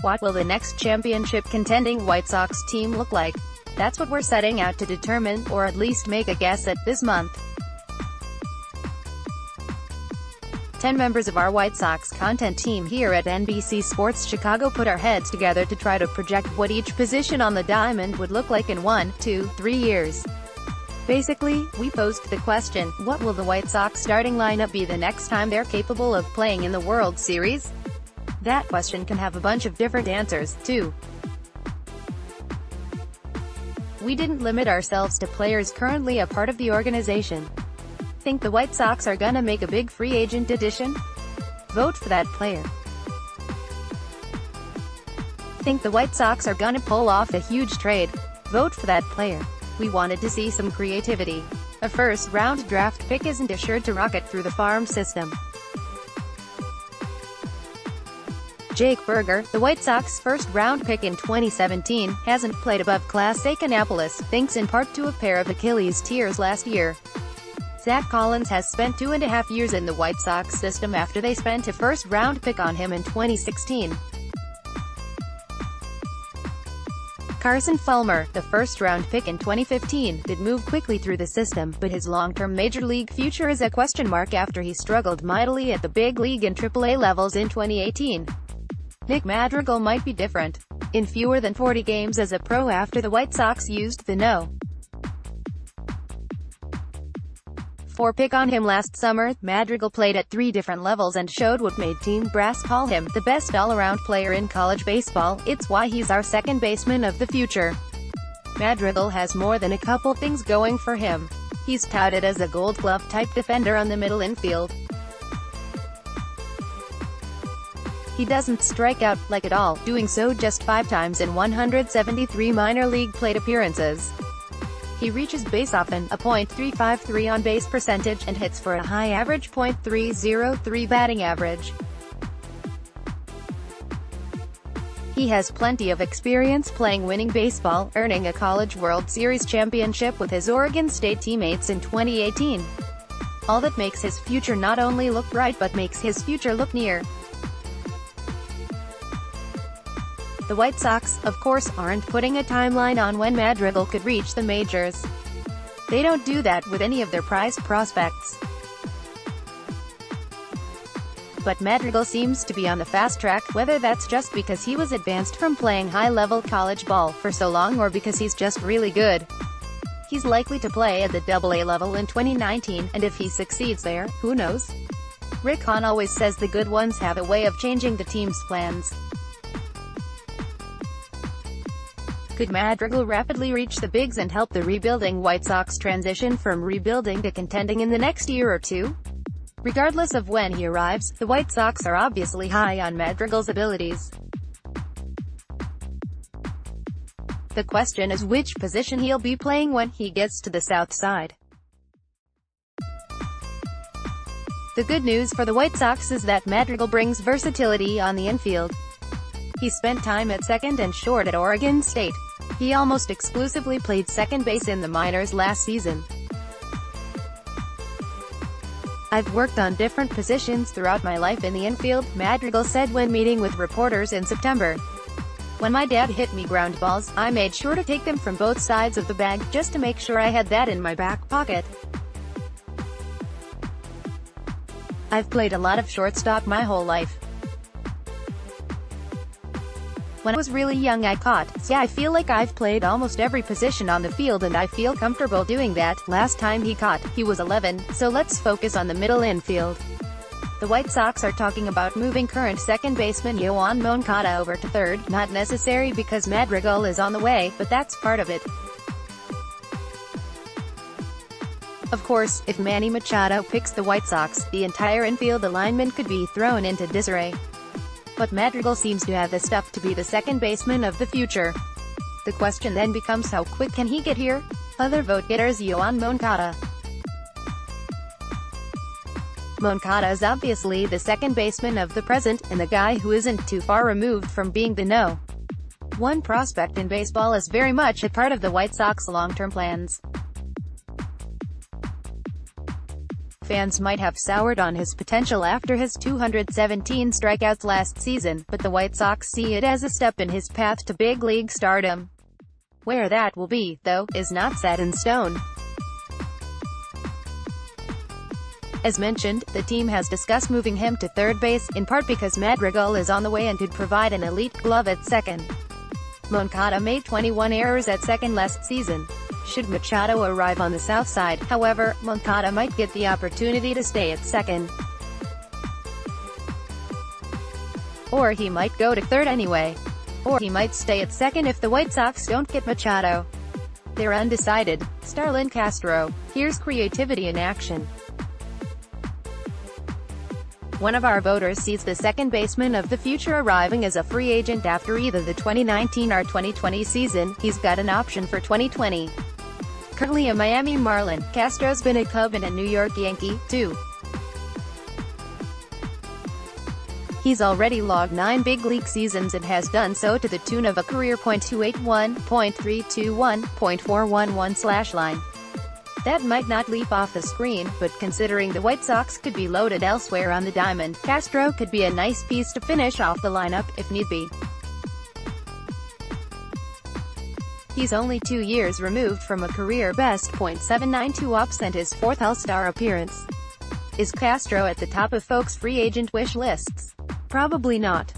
What will the next championship-contending White Sox team look like? That's what we're setting out to determine, or at least make a guess at, this month. 10 members of our White Sox content team here at NBC Sports Chicago put our heads together to try to project what each position on the diamond would look like in 1, 2, 3 years. Basically, we posed the question, what will the White Sox starting lineup be the next time they're capable of playing in the World Series? That question can have a bunch of different answers, too. We didn't limit ourselves to players currently a part of the organization. Think the White Sox are gonna make a big free agent addition? Vote for that player. Think the White Sox are gonna pull off a huge trade? Vote for that player. We wanted to see some creativity. A first-round draft pick isn't assured to rocket through the farm system. Jake Burger, the White Sox first-round pick in 2017, hasn't played above Class A Kannapolis, thanks in part to a pair of Achilles tears last year. Zach Collins has spent 2.5 years in the White Sox system after they spent a first-round pick on him in 2016. Carson Fulmer, the first-round pick in 2015, did move quickly through the system, but his long-term major league future is a question mark after he struggled mightily at the big league and AAA levels in 2018. Nick Madrigal might be different. In fewer than 40 games as a pro after the White Sox used the No.4 pick on him last summer, Madrigal played at 3 different levels and showed what made team brass call him the best all-around player in college baseball. It's why he's our second baseman of the future. Madrigal has more than a couple things going for him. He's touted as a Gold Glove-type defender on the middle infield. He doesn't strike out, like at all, doing so just 5 times in 173 minor league plate appearances. He reaches base often, a .353 on-base percentage, and hits for a high average .303 batting average. He has plenty of experience playing winning baseball, earning a College World Series championship with his Oregon State teammates in 2018. All that makes his future not only look bright but makes his future look near. The White Sox, of course, aren't putting a timeline on when Madrigal could reach the majors. They don't do that with any of their prized prospects. But Madrigal seems to be on the fast track, whether that's just because he was advanced from playing high-level college ball for so long or because he's just really good. He's likely to play at the AA level in 2019, and if he succeeds there, who knows? Rick Hahn always says the good ones have a way of changing the team's plans. Could Madrigal rapidly reach the bigs and help the rebuilding White Sox transition from rebuilding to contending in the next year or two? Regardless of when he arrives, the White Sox are obviously high on Madrigal's abilities. The question is which position he'll be playing when he gets to the South Side. The good news for the White Sox is that Madrigal brings versatility on the infield. He spent time at second and short at Oregon State. He almost exclusively played second base in the minors last season. I've worked on different positions throughout my life in the infield, Madrigal said when meeting with reporters in September. When my dad hit me ground balls, I made sure to take them from both sides of the bag, just to make sure I had that in my back pocket. I've played a lot of shortstop my whole life. When I was really young I caught, so I feel like I've played almost every position on the field and I feel comfortable doing that. Last time he caught, he was 11, so let's focus on the middle infield. The White Sox are talking about moving current second baseman Yoan Moncada over to third, not necessary because Madrigal is on the way, but that's part of it. Of course, if Manny Machado picks the White Sox, the entire infield alignment could be thrown into disarray. But Madrigal seems to have the stuff to be the second baseman of the future. The question then becomes how quick can he get here? Other vote-getters Yoan Moncada. Moncada is obviously the second baseman of the present, and the guy who isn't too far removed from being the No.1 prospect in baseball is very much a part of the White Sox long-term plans. Fans might have soured on his potential after his 217 strikeouts last season, but the White Sox see it as a step in his path to big league stardom. Where that will be, though, is not set in stone. As mentioned, the team has discussed moving him to third base, in part because Madrigal is on the way and could provide an elite glove at second. Moncada made 21 errors at second last season. Should Machado arrive on the south side, however, Moncada might get the opportunity to stay at second. Or he might go to third anyway. Or he might stay at second if the White Sox don't get Machado. They're undecided. Starlin Castro. Here's creativity in action. One of our voters sees the second baseman of the future arriving as a free agent after either the 2019 or 2020 season. He's got an option for 2020. Currently a Miami Marlin, Castro's been a Cub and a New York Yankee, too. He's already logged 9 big league seasons and has done so to the tune of a career .281, .321, .411/line. That might not leap off the screen, but considering the White Sox could be loaded elsewhere on the diamond, Castro could be a nice piece to finish off the lineup, if need be. He's only 2 years removed from a career-best .792 ops and his 4th All-Star appearance. Is Castro at the top of folks' free agent wish lists? Probably not.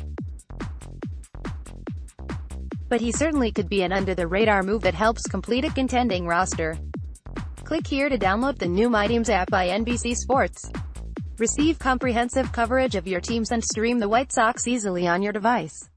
But he certainly could be an under-the-radar move that helps complete a contending roster. Click here to download the new My Teams app by NBC Sports. Receive comprehensive coverage of your teams and stream the White Sox easily on your device.